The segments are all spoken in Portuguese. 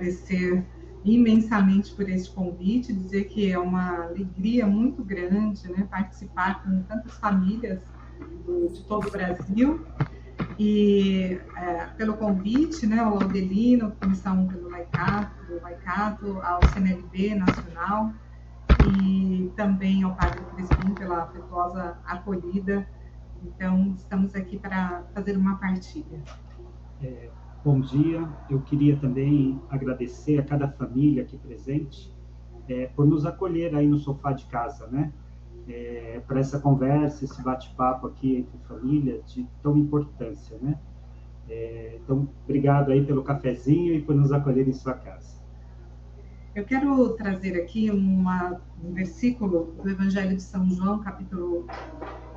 agradecer imensamente por este convite, dizer que é uma alegria muito grande, né, participar com tantas famílias de todo o Brasil, e pelo convite, né, ao Laudelino, Comissão pelo Laicato, ao CNLB Nacional, e também ao Padre Crispim pela afetuosa acolhida. Então, estamos aqui para fazer uma partilha. Bom dia, eu queria também agradecer a cada família aqui presente por nos acolher aí no sofá de casa, né? Para essa conversa, esse bate-papo aqui entre família de tão importância, né? Então, obrigado aí pelo cafezinho e por nos acolher em sua casa. Eu quero trazer aqui um versículo do Evangelho de São João, capítulo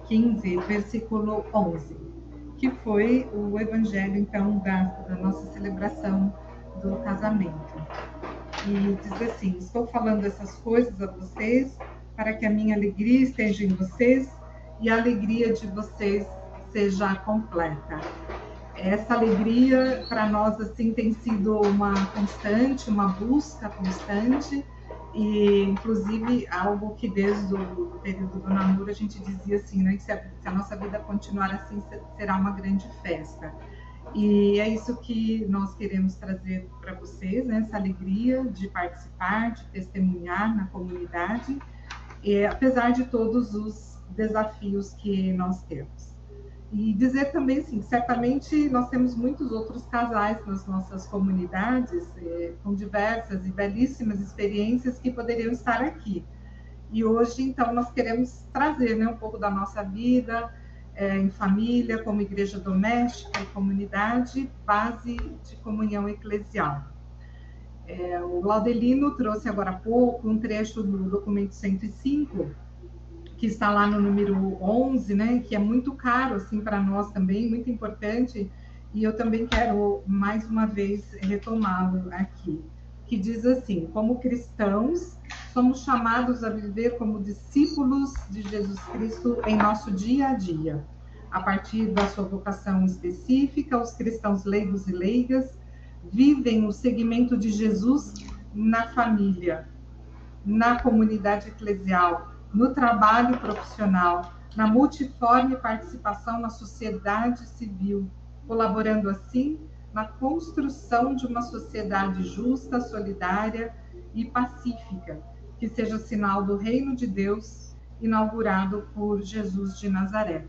15, versículo 11, que foi o Evangelho, então, da nossa celebração do casamento. E diz assim: estou falando essas coisas a vocês para que a minha alegria esteja em vocês e a alegria de vocês seja completa. Essa alegria, para nós, assim, tem sido uma constante, uma busca constante, e, inclusive, algo que desde o período do namoro a gente dizia assim, né, que se a nossa vida continuar assim, será uma grande festa. E é isso que nós queremos trazer para vocês, né, essa alegria de participar, de testemunhar na comunidade, apesar de todos os desafios que nós temos. E dizer também, assim, certamente nós temos muitos outros casais nas nossas comunidades, com diversas e belíssimas experiências que poderiam estar aqui. E hoje, então, nós queremos trazer, né, um pouco da nossa vida em família, como igreja doméstica e comunidade, base de comunhão eclesial. O Laudelino trouxe agora há pouco um trecho do documento 105, que está lá no número 11, né, que é muito caro assim para nós também, muito importante, e eu também quero mais uma vez retomá-lo aqui, que diz assim: como cristãos, somos chamados a viver como discípulos de Jesus Cristo em nosso dia a dia. A partir da sua vocação específica, os cristãos leigos e leigas vivem o seguimento de Jesus na família, na comunidade eclesial, no trabalho profissional, na multiforme participação na sociedade civil, colaborando assim na construção de uma sociedade justa, solidária e pacífica, que seja sinal do reino de Deus inaugurado por Jesus de Nazaré.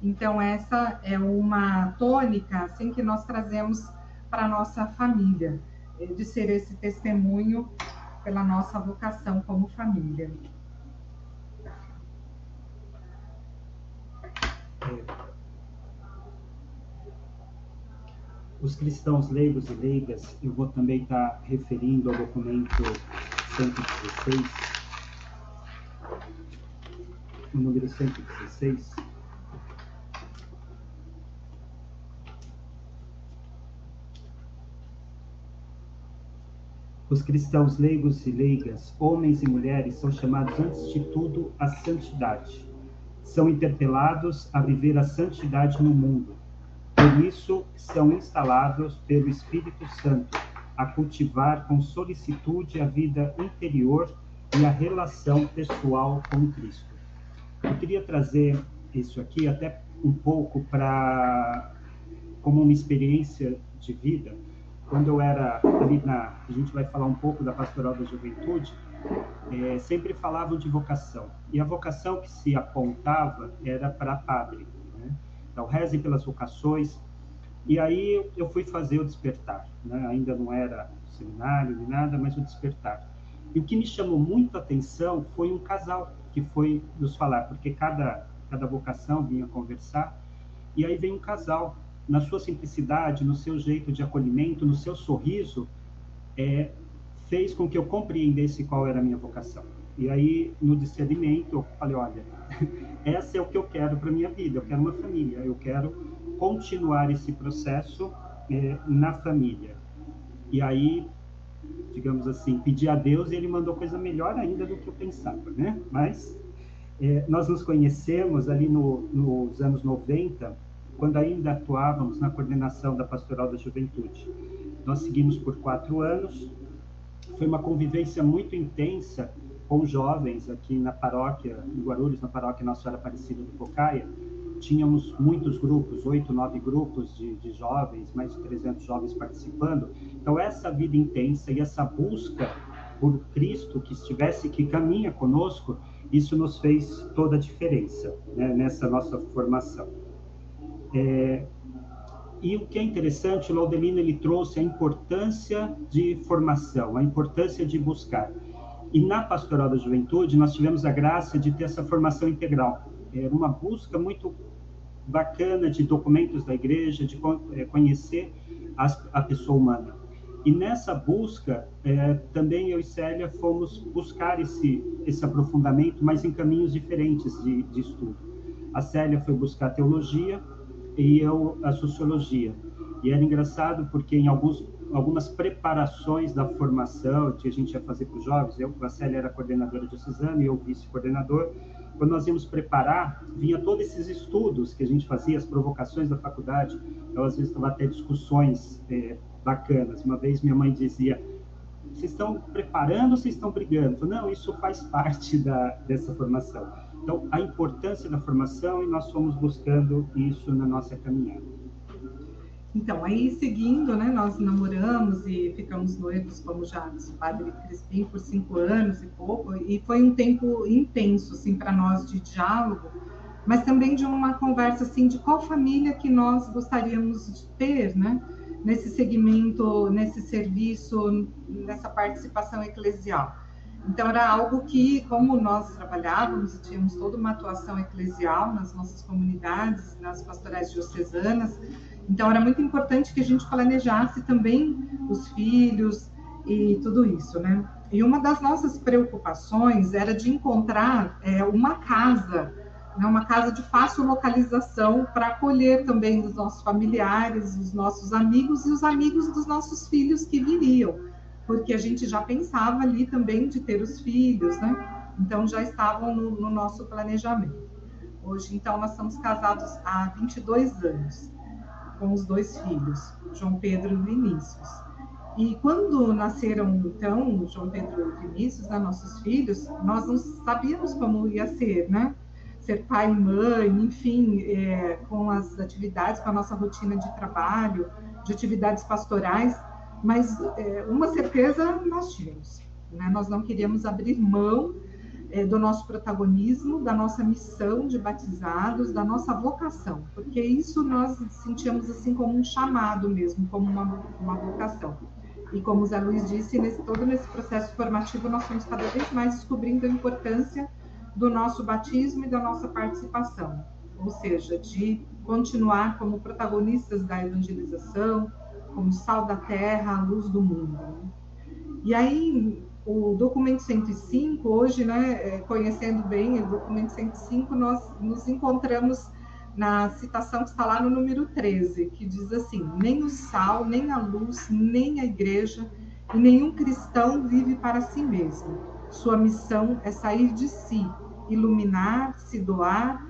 Então, essa é uma tônica assim, que nós trazemos para a nossa família, de ser esse testemunho pela nossa vocação como família. Os cristãos leigos e leigas, eu vou também estar referindo ao documento 116, o número 116, os cristãos leigos e leigas, homens e mulheres, são chamados antes de tudo à santidade. São interpelados a viver a santidade no mundo. Por isso, são instalados pelo Espírito Santo a cultivar com solicitude a vida interior e a relação pessoal com Cristo. Eu queria trazer isso aqui até um pouco como uma experiência de vida. Quando eu era ali a gente vai falar um pouco da Pastoral da Juventude, sempre falavam de vocação. E a vocação que se apontava era para padre, né? Então, rezem pelas vocações. E aí eu fui fazer o despertar, né? Ainda não era seminário nem nada, mas o despertar. E o que me chamou muito a atenção foi um casal que foi nos falar, porque cada vocação vinha conversar, e aí vem um casal, na sua simplicidade, no seu jeito de acolhimento, no seu sorriso, fez com que eu compreendesse qual era a minha vocação. E aí, no discernimento, eu falei, olha, essa é o que eu quero para a minha vida, eu quero uma família, eu quero continuar esse processo na família. E aí, digamos assim, pedi a Deus e ele mandou coisa melhor ainda do que eu pensava, né? Mas nós nos conhecemos ali nos anos 90, quando ainda atuávamos na coordenação da Pastoral da Juventude. Nós seguimos por 4 anos. Foi uma convivência muito intensa com jovens aqui na paróquia, em Guarulhos, na paróquia Nossa Senhora Aparecida do Cocaia. Tínhamos muitos grupos, 8, 9 grupos de jovens, mais de 300 jovens participando. Então, essa vida intensa e essa busca por Cristo que caminha conosco, isso nos fez toda a diferença, né, nessa nossa formação. E o que é interessante, o Laudelino ele trouxe a importância de formação, a importância de buscar. E na Pastoral da Juventude, nós tivemos a graça de ter essa formação integral. Era uma busca muito bacana de documentos da igreja, de conhecer a pessoa humana. E nessa busca, também eu e Célia fomos buscar esse aprofundamento, mas em caminhos diferentes de estudo. A Célia foi buscar teologia e eu a sociologia. E era engraçado porque em algumas preparações da formação que a gente ia fazer para os jovens, a Célia era coordenadora diocesana e eu vice-coordenador, quando nós íamos preparar, vinha todos esses estudos que a gente fazia, as provocações da faculdade, eu às vezes estava até discussões bacanas. Uma vez minha mãe dizia, vocês estão preparando ou vocês estão brigando? Eu falei, não, isso faz parte dessa formação. Então, a importância da formação, e nós fomos buscando isso na nossa caminhada. Então, aí seguindo, né, nós namoramos e ficamos noivos, como já disse o Padre Crispim, por 5 anos e pouco, e foi um tempo intenso, assim, para nós de diálogo, mas também de uma conversa, assim, de qual família que nós gostaríamos de ter, né, nesse segmento, nesse serviço, nessa participação eclesial. Então, era algo que, como nós trabalhávamos e tínhamos toda uma atuação eclesial nas nossas comunidades, nas pastorais diocesanas, então era muito importante que a gente planejasse também os filhos e tudo isso, né? E uma das nossas preocupações era de encontrar uma casa, né, uma casa de fácil localização para acolher também os nossos familiares, os nossos amigos e os amigos dos nossos filhos que viriam, porque a gente já pensava ali também de ter os filhos, né? Então já estavam no nosso planejamento. Hoje, então, nós estamos casados há 22 anos, com os 2 filhos, João Pedro e Vinícius. E quando nasceram, então, João Pedro e Vinícius, né, nossos filhos, nós não sabíamos como ia ser, né? Ser pai e mãe, enfim, com as atividades, com a nossa rotina de trabalho, de atividades pastorais, mas uma certeza nós tínhamos, né? Nós não queríamos abrir mão do nosso protagonismo, da nossa missão de batizados, da nossa vocação, porque isso nós sentíamos assim como um chamado mesmo, como uma vocação. E como o Zé Luiz disse, todo nesse processo formativo nós fomos cada vez mais descobrindo a importância do nosso batismo e da nossa participação, ou seja, de continuar como protagonistas da evangelização, como sal da terra, a luz do mundo. E aí, o documento 105, hoje, né, conhecendo bem o documento 105, nós nos encontramos na citação que está lá no número 13, que diz assim: nem o sal, nem a luz, nem a igreja, e nenhum cristão vive para si mesmo. Sua missão é sair de si, iluminar, se doar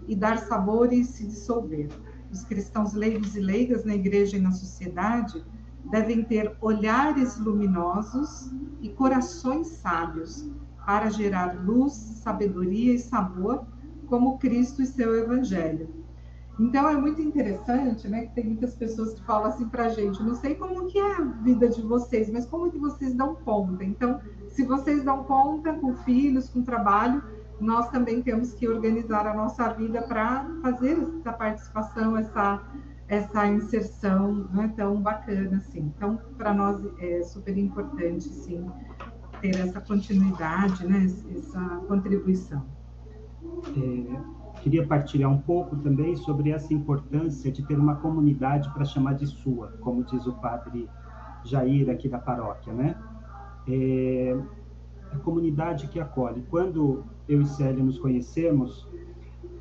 e dar sabor e se dissolver. Os cristãos leigos e leigas na igreja e na sociedade devem ter olhares luminosos e corações sábios para gerar luz, sabedoria e sabor, como Cristo e seu Evangelho. Então, é muito interessante, né, que tem muitas pessoas que falam assim para a gente, não sei como que é a vida de vocês, mas como que vocês dão conta? Então, se vocês dão conta com filhos, com trabalho, nós também temos que organizar a nossa vida para fazer essa participação, essa inserção, não é tão bacana assim. Então, para nós é super importante, sim, ter essa continuidade, né, essa contribuição. Queria partilhar um pouco também sobre essa importância de ter uma comunidade para chamar de sua, como diz o padre Jair aqui da paróquia, né? A comunidade que acolhe. Quando eu e Célia nos conhecemos,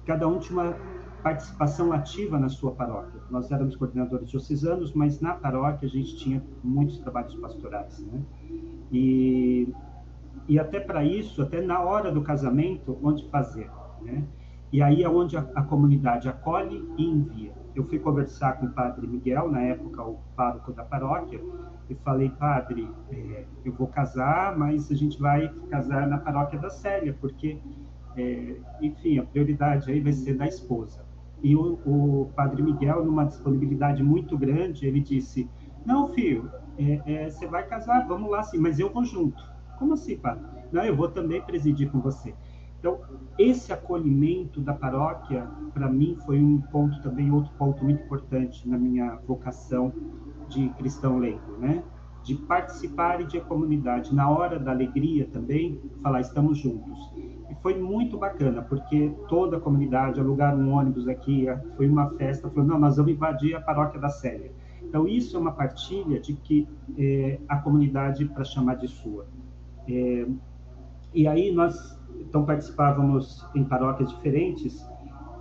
cada um tinha uma participação ativa na sua paróquia. Nós éramos coordenadores diocesanos, mas na paróquia a gente tinha muitos trabalhos pastorais, né? E até para isso, até na hora do casamento, onde fazer, né? E aí é onde a comunidade acolhe e envia. eu fui conversar com o padre Miguel, na época o pároco da paróquia, e falei, padre, eu vou casar, mas a gente vai casar na paróquia da Célia, porque, enfim, a prioridade aí vai ser da esposa. E o padre Miguel, numa disponibilidade muito grande, ele disse, não, filho, você vai casar, vamos lá sim, mas eu vou junto. Como assim, padre? Não, eu vou também presidir com você. Então, esse acolhimento da paróquia, para mim, foi um ponto também, outro ponto muito importante na minha vocação de cristão leigo, né? De participar e de comunidade. Na hora da alegria também, falar, estamos juntos. E foi muito bacana, porque toda a comunidade, alugaram um ônibus aqui, foi uma festa, falou, não, nós vamos invadir a paróquia da Célia. Então, isso é uma partilha de que a comunidade, para chamar de sua. E aí nós então participávamos em paróquias diferentes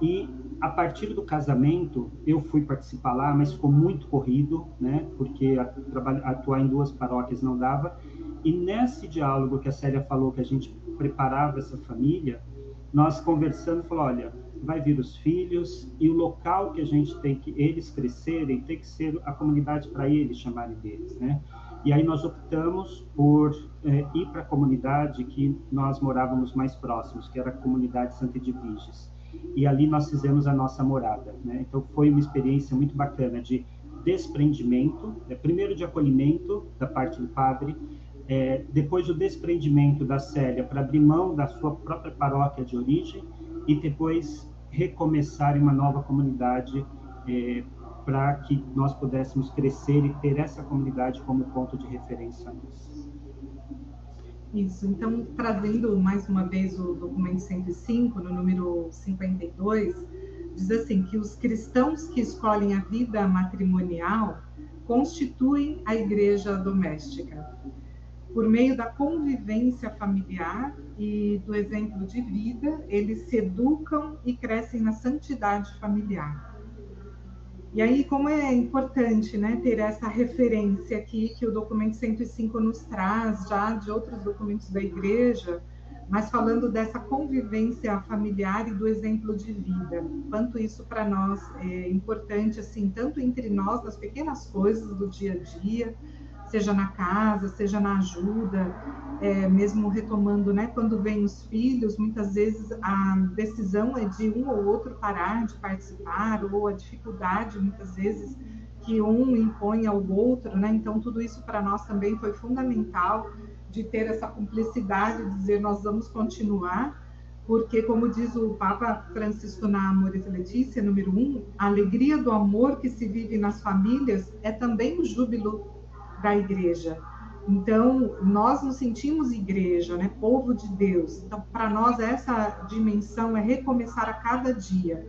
e a partir do casamento eu fui participar lá, mas ficou muito corrido, né? Porque atuar em 2 paróquias não dava. E nesse diálogo que a Célia falou que a gente preparava essa família, nós conversando, falou, olha, vai vir os filhos e o local que a gente tem que eles crescerem tem que ser a comunidade para eles chamarem deles, né? E aí nós optamos por ir para a comunidade que nós morávamos mais próximos, que era a comunidade Santa Edviges. E ali nós fizemos a nossa morada, né? Então foi uma experiência muito bacana de desprendimento, primeiro de acolhimento da parte do padre, depois o desprendimento da Célia para abrir mão da sua própria paróquia de origem e depois recomeçar em uma nova comunidade para que nós pudéssemos crescer e ter essa comunidade como ponto de referência a nós. Isso, então, trazendo mais uma vez o documento 105, no número 52, diz assim, que os cristãos que escolhem a vida matrimonial constituem a igreja doméstica. Por meio da convivência familiar e do exemplo de vida, eles se educam e crescem na santidade familiar. E aí, como é importante, né, ter essa referência aqui que o documento 105 nos traz, já de outros documentos da igreja, mas falando dessa convivência familiar e do exemplo de vida. Quanto isso para nós é importante, assim, tanto entre nós, nas pequenas coisas do dia a dia, seja na casa, seja na ajuda, mesmo retomando, né, quando vem os filhos, muitas vezes a decisão é de um ou outro parar de participar, ou a dificuldade, muitas vezes, que um impõe ao outro, né? Então, tudo isso para nós também foi fundamental, de ter essa cumplicidade, de dizer, nós vamos continuar, porque, como diz o Papa Francisco na Amoris Laetitia, número 1, a alegria do amor que se vive nas famílias é também o júbilo da igreja. Então, nós nos sentimos igreja, né? Povo de Deus. Então, para nós, essa dimensão é recomeçar a cada dia.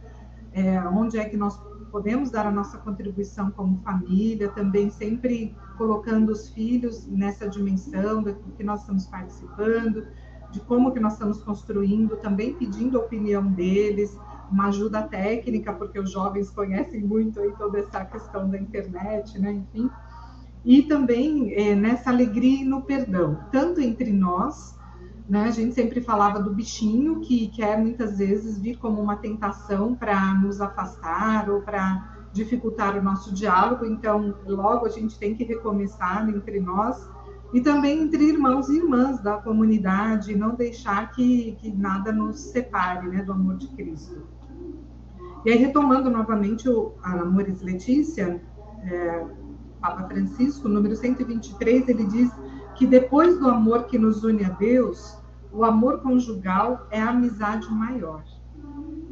Onde é que nós podemos dar a nossa contribuição como família, também sempre colocando os filhos nessa dimensão do que nós estamos participando, de como que nós estamos construindo, também pedindo a opinião deles, uma ajuda técnica, porque os jovens conhecem muito aí toda essa questão da internet, né? Enfim. E também nessa alegria e no perdão, tanto entre nós, né? A gente sempre falava do bichinho, que quer muitas vezes vir como uma tentação para nos afastar ou para dificultar o nosso diálogo, então logo a gente tem que recomeçar entre nós, e também entre irmãos e irmãs da comunidade, não deixar que nada nos separe, né, do amor de Cristo. E aí, retomando novamente a Amoris Laetitia, Papa Francisco, número 123, ele diz que depois do amor que nos une a Deus, o amor conjugal é a amizade maior.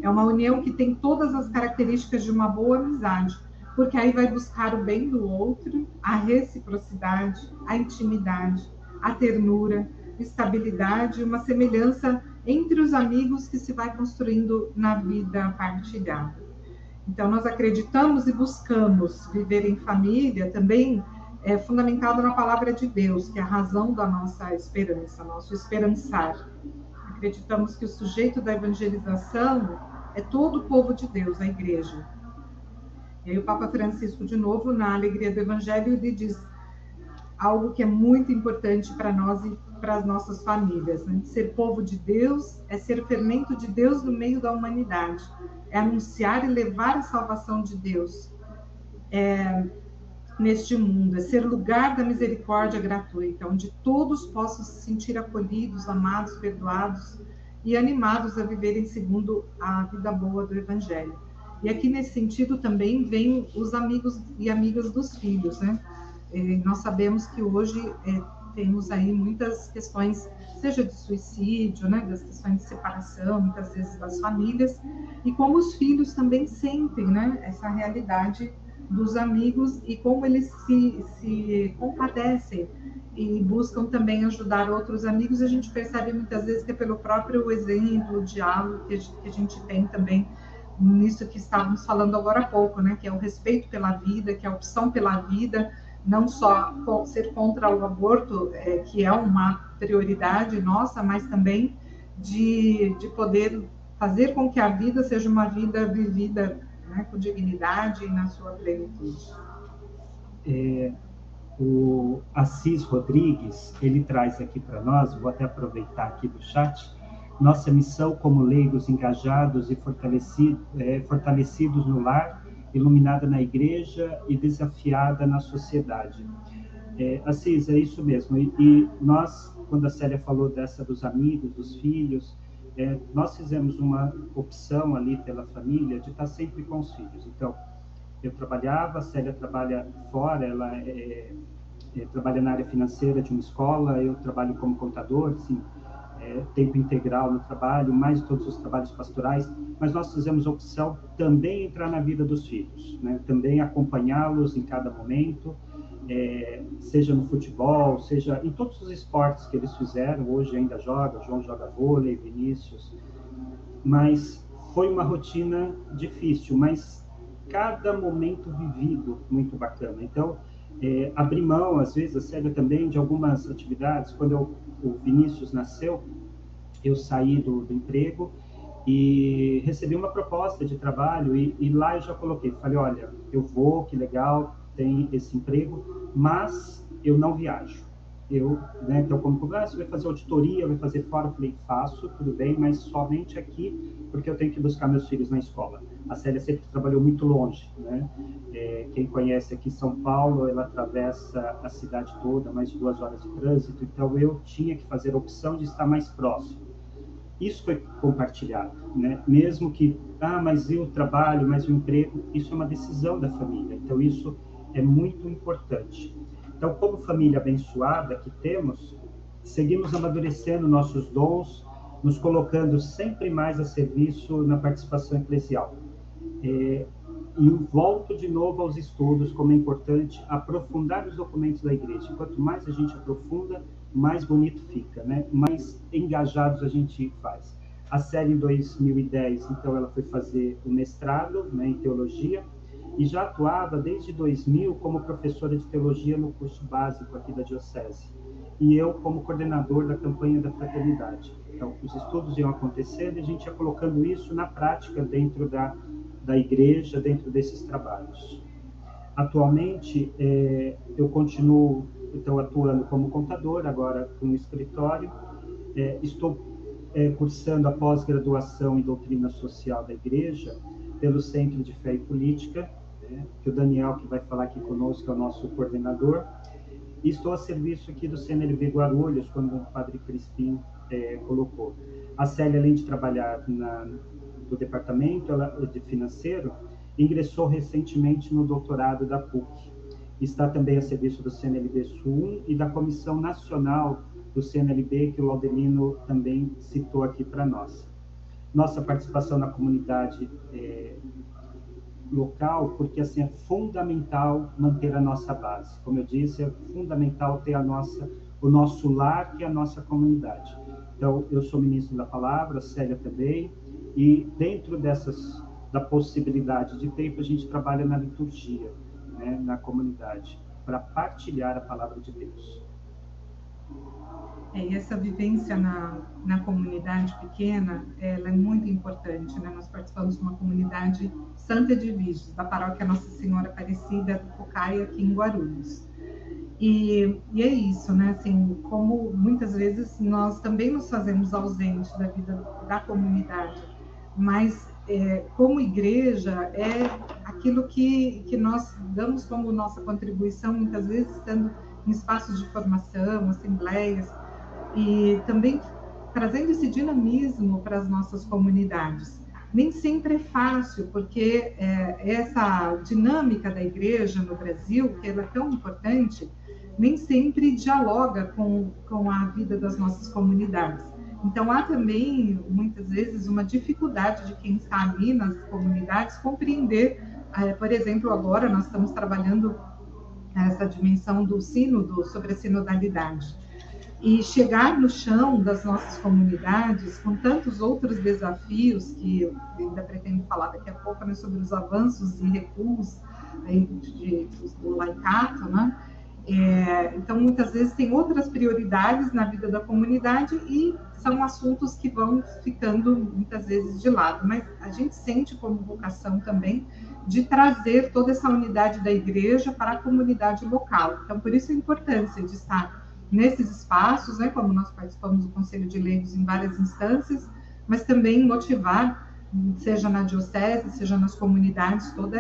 É uma união que tem todas as características de uma boa amizade, porque aí vai buscar o bem do outro, a reciprocidade, a intimidade, a ternura, estabilidade, uma semelhança entre os amigos que se vai construindo na vida partilhada. Então, nós acreditamos e buscamos viver em família também fundamentado na palavra de Deus, que é a razão da nossa esperança, nosso esperançar. Acreditamos que o sujeito da evangelização é todo o povo de Deus, a igreja. E aí o Papa Francisco, de novo, na Alegria do Evangelho, ele diz algo que é muito importante para nós e para as nossas famílias, né? Ser povo de Deus é ser fermento de Deus no meio da humanidade. é anunciar e levar a salvação de Deus neste mundo, é ser lugar da misericórdia gratuita, onde todos possam se sentir acolhidos, amados, perdoados e animados a viverem segundo a vida boa do Evangelho. E aqui, nesse sentido, também vem os amigos e amigas dos filhos, né? Nós sabemos que hoje temos aí muitas questões, seja de suicídio, né, das questões de separação, muitas vezes das famílias, e como os filhos também sentem, né, essa realidade dos amigos e como eles se compadecem e buscam também ajudar outros amigos. A gente percebe muitas vezes que é pelo próprio exemplo, o diálogo que a gente tem também nisso que estávamos falando agora há pouco, né, que é o respeito pela vida, que é a opção pela vida, não só ser contra o aborto, que é uma prioridade nossa, mas também de poder fazer com que a vida seja uma vida vivida, né, com dignidade e na sua plenitude. O Assis Rodrigues, ele traz aqui para nós, vou até aproveitar aqui do chat, nossa missão como leigos engajados e fortalecidos no lar, iluminada na igreja e desafiada na sociedade. Assis, é isso mesmo. E nós, quando a Célia falou dessa dos amigos, dos filhos, nós fizemos uma opção ali pela família de estar sempre com os filhos. Então, eu trabalhava, a Célia trabalha fora, ela trabalha na área financeira de uma escola, eu trabalho como contador, assim, tempo integral no trabalho, mais todos os trabalhos pastorais, mas nós fizemos a opção também entrar na vida dos filhos, né? Também acompanhá-los em cada momento, seja no futebol, seja em todos os esportes que eles fizeram, hoje ainda joga, João joga vôlei, Vinícius, mas foi uma rotina difícil, mas cada momento vivido muito bacana. Então, abri mão, às vezes, a Célia também, de algumas atividades. Quando o Vinícius nasceu, eu saí do emprego e recebi uma proposta de trabalho e lá eu já coloquei, falei, olha, eu vou, que legal, tem esse emprego, mas eu não viajo. Então, como você vai fazer auditoria, vai fazer fora? Eu falei, faço, tudo bem, mas somente aqui, porque eu tenho que buscar meus filhos na escola. A Célia sempre trabalhou muito longe, né? Quem conhece aqui São Paulo, ela atravessa a cidade toda, mais de 2 horas de trânsito, então eu tinha que fazer a opção de estar mais próximo. Isso foi compartilhado, né? Mesmo que, mas eu trabalho, mas o emprego, isso é uma decisão da família, então isso é muito importante. Então, como família abençoada que temos, seguimos amadurecendo nossos dons, nos colocando sempre mais a serviço na participação eclesial. E volto de novo aos estudos, como é importante aprofundar os documentos da igreja. Quanto mais a gente aprofunda, mais bonito fica, né? Mais engajados a gente faz. A Célia, em 2010, então, ela foi fazer o mestrado, né, em teologia, e já atuava desde 2000 como professora de teologia no curso básico aqui da Diocese. E eu como coordenador da campanha da fraternidade. Então, os estudos iam acontecendo e a gente ia colocando isso na prática dentro da igreja, dentro desses trabalhos. Atualmente, eu continuo então, atuando como contador, agora com um escritório. Estou cursando a pós-graduação em doutrina social da igreja pelo Centro de Fé e Política, que o Daniel, que vai falar aqui conosco, é o nosso coordenador. E estou a serviço aqui do CNLB Guarulhos, quando o Padre Crispim colocou. A Célia, além de trabalhar no departamento de financeiro, ingressou recentemente no doutorado da PUC. Está também a serviço do CNLB Sul 1 e da Comissão Nacional do CNLB, que o Laudelino também citou aqui para nós. Nossa participação na comunidade local, porque assim é fundamental manter a nossa base. Como eu disse, é fundamental ter o nosso lar, que é a nossa comunidade. Então, eu sou ministro da palavra, a Célia também, e dentro da possibilidade de tempo, a gente trabalha na liturgia, né, na comunidade, para partilhar a palavra de Deus. E essa vivência na comunidade pequena, ela é muito importante, né? Nós participamos de uma comunidade Santa de Virgens, da paróquia Nossa Senhora Aparecida do Cocaia, aqui em Guarulhos. E é isso, né? Assim, como muitas vezes nós também nos fazemos ausentes da vida da comunidade, mas como igreja, é aquilo que nós damos como nossa contribuição, muitas vezes estando em espaços de formação, assembleias, e também trazendo esse dinamismo para as nossas comunidades. Nem sempre é fácil, porque essa dinâmica da igreja no Brasil, que ela é tão importante, nem sempre dialoga com a vida das nossas comunidades. Então, há também, muitas vezes, uma dificuldade de quem está ali nas comunidades compreender, por exemplo, agora nós estamos trabalhando essa dimensão do sínodo, sobre a sinodalidade. E chegar no chão das nossas comunidades, com tantos outros desafios, que eu ainda pretendo falar daqui a pouco, né, sobre os avanços e recuos do laicato, né? Então, muitas vezes, tem outras prioridades na vida da comunidade e são assuntos que vão ficando, muitas vezes, de lado. Mas a gente sente como vocação também de trazer toda essa unidade da igreja para a comunidade local. Então, por isso a importância de estar nesses espaços, né, como nós participamos do Conselho de Leigos em várias instâncias, mas também motivar, seja na diocese, seja nas comunidades, todo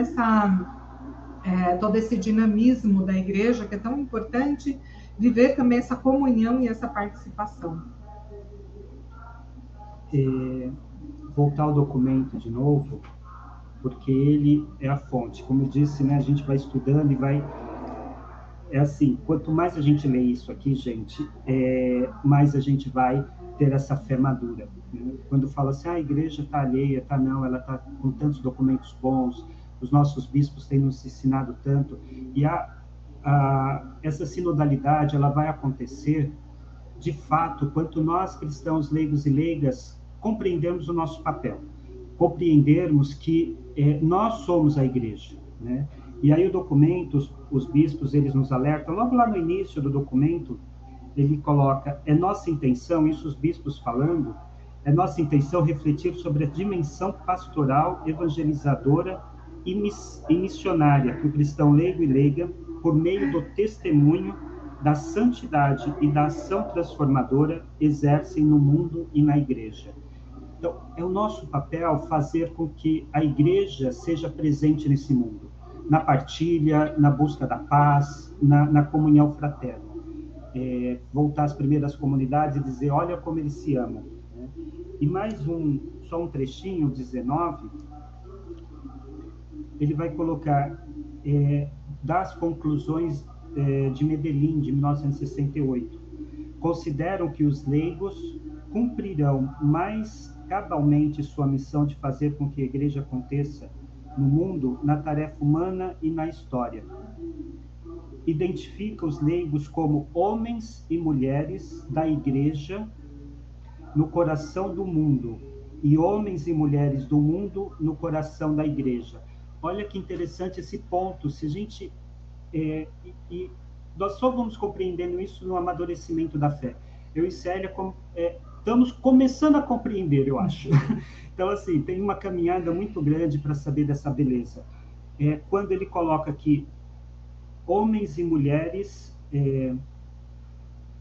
esse dinamismo da igreja, que é tão importante, viver também essa comunhão e essa participação. Voltar ao documento de novo, porque ele é a fonte. Como eu disse, né, a gente vai estudando e vai... É assim, quanto mais a gente lê isso aqui, gente, mais a gente vai ter essa fé madura. Né? Quando fala assim, a igreja está alheia, não, ela está com tantos documentos bons, os nossos bispos têm nos ensinado tanto, e essa sinodalidade, ela vai acontecer, de fato, quanto nós, cristãos leigos e leigas, compreendermos o nosso papel, compreendermos que nós somos a igreja, né? E aí o documento, os bispos, eles nos alertam, logo lá no início do documento, ele coloca, é nossa intenção, isso os bispos falando, é nossa intenção refletir sobre a dimensão pastoral, evangelizadora e missionária que o cristão leigo e leiga, por meio do testemunho da santidade e da ação transformadora, exercem no mundo e na igreja. Então, é o nosso papel fazer com que a igreja seja presente nesse mundo, na partilha, na busca da paz, na comunhão fraterna. Voltar às primeiras comunidades e dizer, olha como eles se amam. Né? E mais só um trechinho, 19, ele vai colocar das conclusões de Medellín, de 1968. Consideram que os leigos cumprirão mais cabalmente sua missão de fazer com que a igreja aconteça no mundo, na tarefa humana e na história. Identifica os leigos como homens e mulheres da igreja no coração do mundo, e homens e mulheres do mundo no coração da igreja. Olha que interessante esse ponto. Se a gente... nós só vamos compreendendo isso no amadurecimento da fé. Eu e Célia estamos começando a compreender, eu acho. Então, assim, tem uma caminhada muito grande para saber dessa beleza. Quando ele coloca aqui homens e mulheres,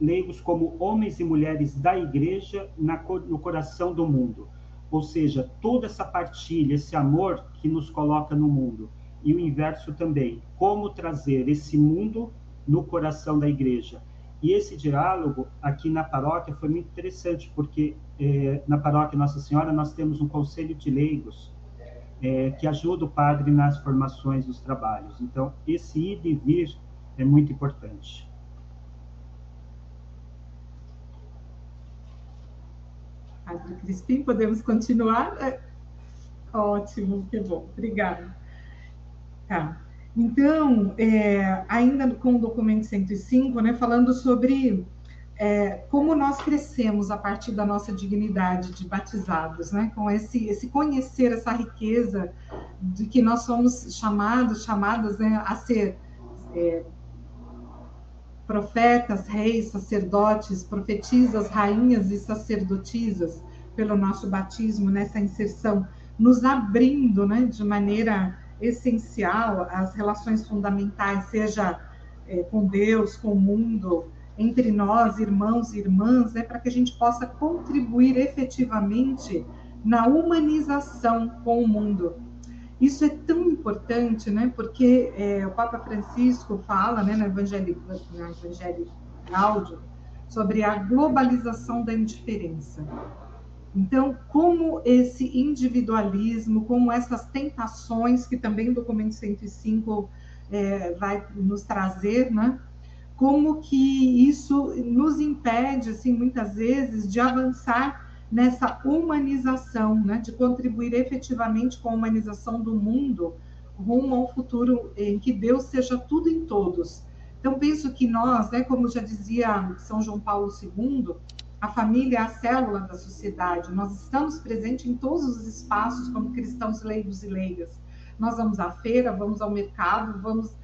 leigos como homens e mulheres da igreja no coração do mundo. Ou seja, toda essa partilha, esse amor que nos coloca no mundo. E o inverso também, como trazer esse mundo no coração da igreja. E esse diálogo aqui na paróquia foi muito interessante, porque na paróquia Nossa Senhora nós temos um conselho de leigos que ajuda o padre nas formações dos trabalhos. Então, esse ir e vir é muito importante. Padre Crispim, podemos continuar? Ótimo, que bom, obrigada. Tá. Então, ainda com o documento 105, né, falando sobre como nós crescemos a partir da nossa dignidade de batizados, né, com esse conhecer, essa riqueza de que nós somos chamadas, né, a ser profetas, reis, sacerdotes, profetisas, rainhas e sacerdotisas, pelo nosso batismo, nessa inserção, nos abrindo, né, de maneira essencial as relações fundamentais, seja com Deus, com o mundo, entre nós, irmãos e irmãs, para que a gente possa contribuir efetivamente na humanização com o mundo. Isso é tão importante, né? Porque o Papa Francisco fala, né, no Evangelho Gaudium, sobre a globalização da indiferença. Então, como esse individualismo, como essas tentações que também o documento 105 vai nos trazer, né? Como que isso nos impede, assim, muitas vezes, de avançar nessa humanização, né? De contribuir efetivamente com a humanização do mundo rumo a um futuro em que Deus seja tudo em todos. Então, penso que nós, né, como já dizia São João Paulo II, a família é a célula da sociedade. Nós estamos presentes em todos os espaços como cristãos leigos e leigas. Nós vamos à feira, vamos ao mercado, vamos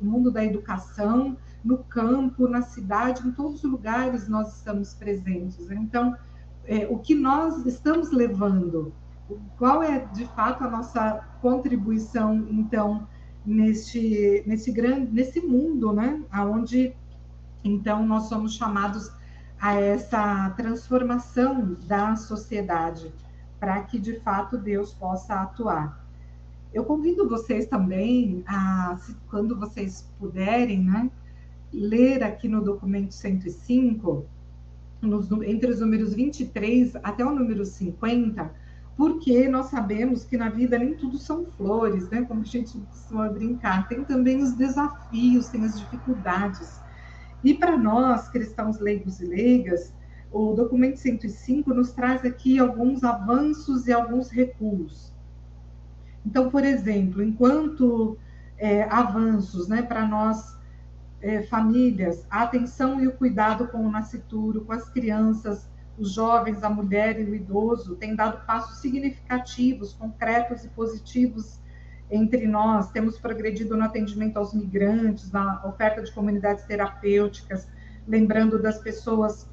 no mundo da educação, no campo, na cidade, em todos os lugares nós estamos presentes. Então, o que nós estamos levando, qual é de fato a nossa contribuição, então, nesse mundo, né, onde então nós somos chamados a essa transformação da sociedade, para que de fato Deus possa atuar. Eu convido vocês também quando vocês puderem, né, ler aqui no documento 105, entre os números 23 até o número 50, porque nós sabemos que na vida nem tudo são flores, né, como a gente costuma brincar, tem também os desafios, tem as dificuldades. E para nós, cristãos leigos e leigas, o documento 105 nos traz aqui alguns avanços e alguns recuos. Então, por exemplo, enquanto avanços, né, para nós, famílias, a atenção e o cuidado com o nascituro, com as crianças, os jovens, a mulher e o idoso, têm dado passos significativos, concretos e positivos entre nós. Temos progredido no atendimento aos migrantes, na oferta de comunidades terapêuticas, lembrando das pessoas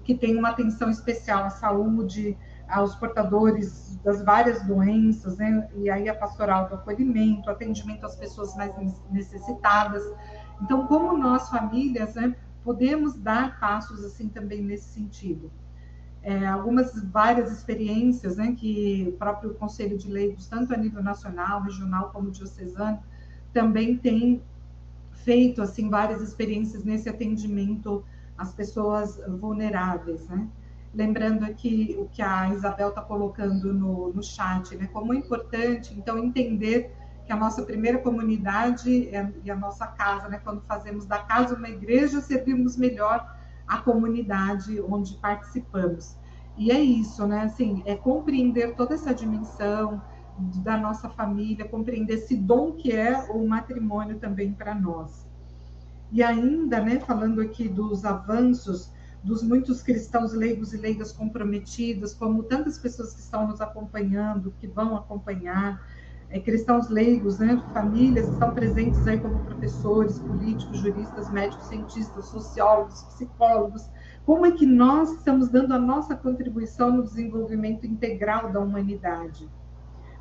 que têm uma atenção especial à saúde, aos portadores das várias doenças, né? E aí a pastoral do acolhimento, atendimento às pessoas mais necessitadas. Então, como nós, famílias, né, podemos dar passos assim também nesse sentido. Várias experiências, né, que o próprio Conselho de Leigos, tanto a nível nacional, regional, como diocesano, também tem feito assim várias experiências nesse atendimento às pessoas vulneráveis, né? Lembrando aqui o que a Isabel está colocando no chat, né? Como é importante, então, entender que a nossa primeira comunidade e a nossa casa, né? Quando fazemos da casa uma igreja, servimos melhor a comunidade onde participamos. E é isso, né? Assim, é compreender toda essa dimensão da nossa família, compreender esse dom que é o matrimônio também para nós. E ainda, né, falando aqui dos avanços dos muitos cristãos leigos e leigas comprometidos, como tantas pessoas que estão nos acompanhando, que vão acompanhar, cristãos leigos, né, famílias que estão presentes aí como professores, políticos, juristas, médicos, cientistas, sociólogos, psicólogos. Como é que nós estamos dando a nossa contribuição no desenvolvimento integral da humanidade?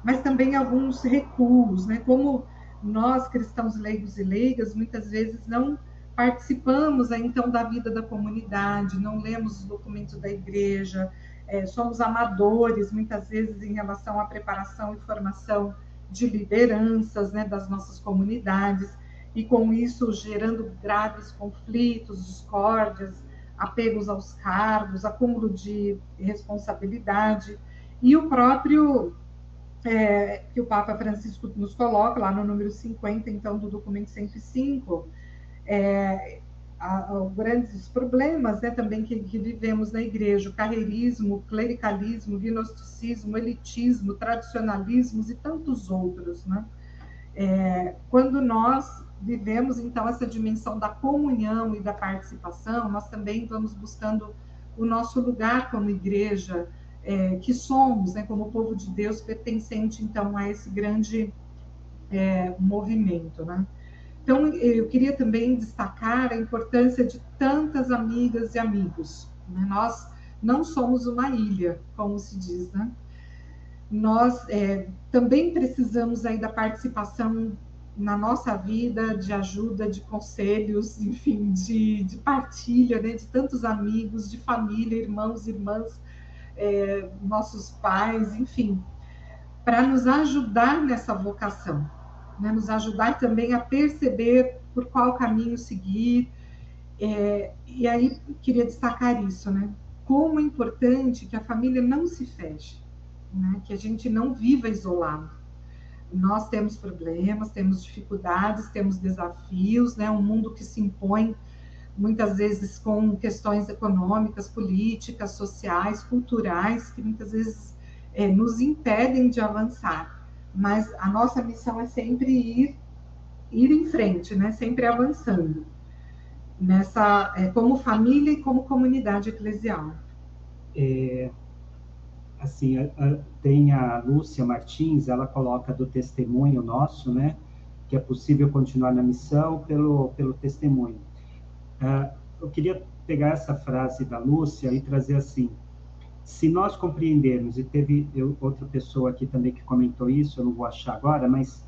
Mas também alguns recuos, né, como nós, cristãos leigos e leigas, muitas vezes não participamos então da vida da comunidade, não lemos os documentos da igreja, somos amadores muitas vezes em relação à preparação e formação de lideranças, né, das nossas comunidades, e com isso gerando graves conflitos, discórdias, apegos aos cargos, acúmulo de responsabilidade, e o próprio que o Papa Francisco nos coloca lá no número 50, então, do documento 105, grandes problemas, né, também que vivemos na igreja, o carreirismo, clericalismo, gnosticismo, elitismo, tradicionalismos e tantos outros, né? Quando nós vivemos, então, essa dimensão da comunhão e da participação, nós também vamos buscando o nosso lugar como igreja, que somos, né, como povo de Deus, pertencente, então, a esse grande movimento, né? Então, eu queria também destacar a importância de tantas amigas e amigos, né? Nós não somos uma ilha, como se diz, né? Nós também precisamos aí da participação na nossa vida, de ajuda, de conselhos, enfim, de partilha, né? De tantos amigos, de família, irmãos, irmãs, nossos pais, enfim, para nos ajudar nessa vocação, né? Nos ajudar também a perceber por qual caminho seguir. E aí queria destacar isso, né? Como é importante que a família não se feche, né? Que a gente não viva isolado. Nós temos problemas, temos dificuldades, temos desafios, né? Um mundo que se impõe muitas vezes com questões econômicas, políticas, sociais, culturais, que muitas vezes nos impedem de avançar. Mas a nossa missão é sempre ir em frente, né? Sempre avançando nessa, como família e como comunidade eclesial. Assim, tem a Lúcia Martins, ela coloca do testemunho nosso, né? Que é possível continuar na missão pelo testemunho. Eu queria pegar essa frase da Lúcia e trazer assim: se nós compreendermos, e teve outra pessoa aqui também que comentou isso, eu não vou achar agora, mas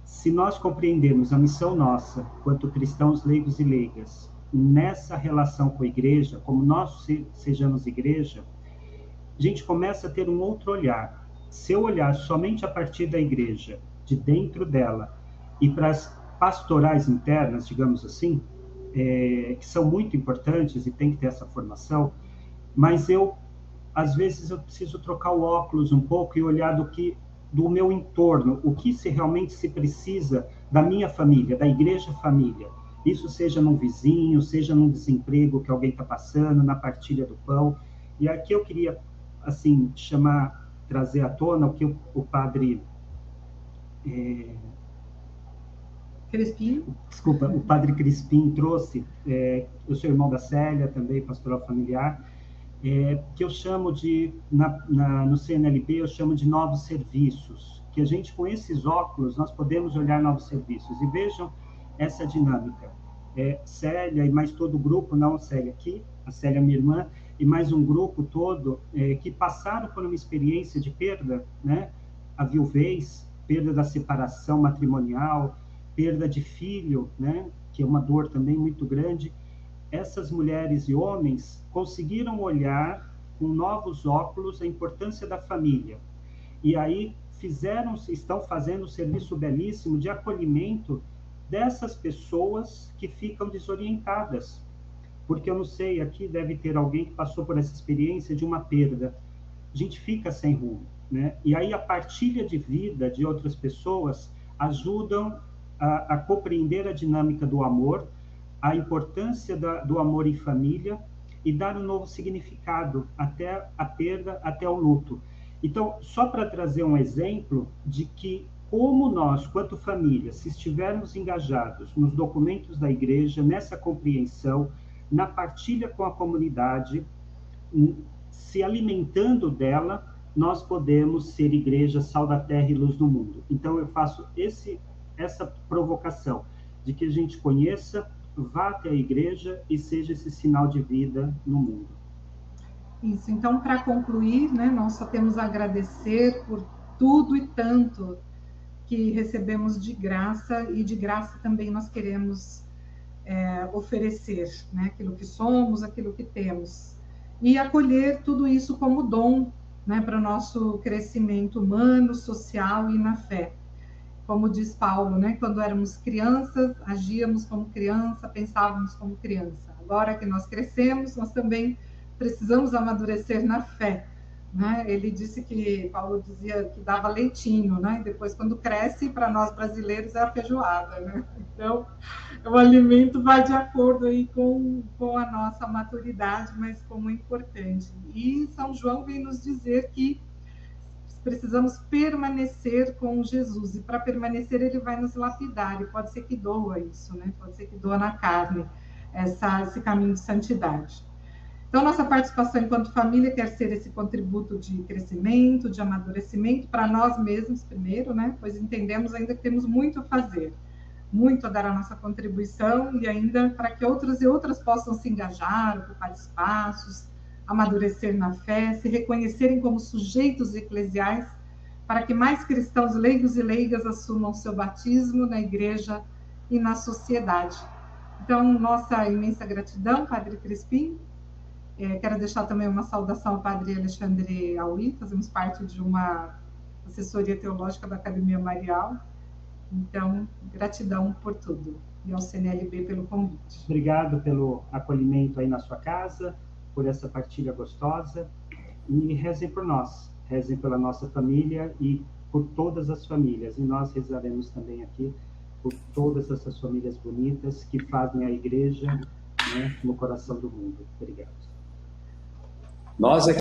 se nós compreendermos a missão nossa, quanto cristãos leigos e leigas, nessa relação com a igreja, como nós sejamos igreja, a gente começa a ter um outro olhar. Se eu olhar somente a partir da igreja, de dentro dela, e para as pastorais internas, digamos assim, que são muito importantes e tem que ter essa formação, mas às vezes eu preciso trocar o óculos um pouco e olhar do meu entorno, o que realmente se precisa da minha família, da igreja família. Isso seja num vizinho, seja num desemprego que alguém está passando, na partilha do pão. E aqui eu queria, assim, trazer à tona o que o padre... Crispim? Desculpa, o padre Crispim trouxe, eu sou irmão da Célia, também pastoral familiar, que eu chamo no CNLB, eu chamo de novos serviços, que a gente, com esses óculos, nós podemos olhar novos serviços. E vejam essa dinâmica. Célia e mais todo o grupo, não a Célia aqui, a Célia minha irmã, e mais um grupo todo, que passaram por uma experiência de perda, né? A viuvez, perda da separação matrimonial, perda de filho, né? Que é uma dor também muito grande. Essas mulheres e homens conseguiram olhar com novos óculos a importância da família. E aí estão fazendo um serviço belíssimo de acolhimento dessas pessoas que ficam desorientadas. Porque eu não sei, aqui deve ter alguém que passou por essa experiência de uma perda. A gente fica sem rumo, né? E aí a partilha de vida de outras pessoas ajudam a compreender a dinâmica do amor, a importância do amor em família e dar um novo significado até a perda, até o luto. Então, só para trazer um exemplo de que como nós, quanto família, se estivermos engajados nos documentos da igreja, nessa compreensão, na partilha com a comunidade, se alimentando dela, nós podemos ser igreja, sal da terra e luz do mundo. Então, eu faço essa provocação de que a gente conheça, vá até a igreja e seja esse sinal de vida no mundo. Isso. Então, para concluir, né, nós só temos a agradecer por tudo e tanto que recebemos de graça, e de graça também nós queremos oferecer, né, aquilo que somos, aquilo que temos, e acolher tudo isso como dom, né, para o nosso crescimento humano, social e na fé. Como diz Paulo, né, quando éramos crianças, agíamos como criança, pensávamos como criança. Agora que nós crescemos, nós também precisamos amadurecer na fé, né? Paulo dizia que dava leitinho, né? E depois, quando cresce, para nós brasileiros é a feijoada, né? Então, o alimento vai de acordo aí com a nossa maturidade, mas como é importante. E São João vem nos dizer que precisamos permanecer com Jesus, e para permanecer ele vai nos lapidar, e pode ser que doa isso, né? Pode ser que doa na carne esse caminho de santidade. Então, nossa participação enquanto família quer ser esse contributo de crescimento, de amadurecimento para nós mesmos primeiro, né? Pois entendemos ainda que temos muito a fazer, muito a dar a nossa contribuição, e ainda para que outros e outras possam se engajar, ocupar espaços, amadurecer na fé, se reconhecerem como sujeitos eclesiais, para que mais cristãos leigos e leigas assumam seu batismo na igreja e na sociedade. Então, nossa imensa gratidão, Padre Crispim. Quero deixar também uma saudação ao Padre Alexandre Aui, fazemos parte de uma assessoria teológica da Academia Marial. Então, gratidão por tudo. E ao CNLB pelo convite. Obrigado pelo acolhimento aí na sua casa, por essa partilha gostosa. E rezem por nós, rezem pela nossa família e por todas as famílias. E nós rezaremos também aqui por todas essas famílias bonitas que fazem a igreja, né, no coração do mundo. Obrigado. Nós aqui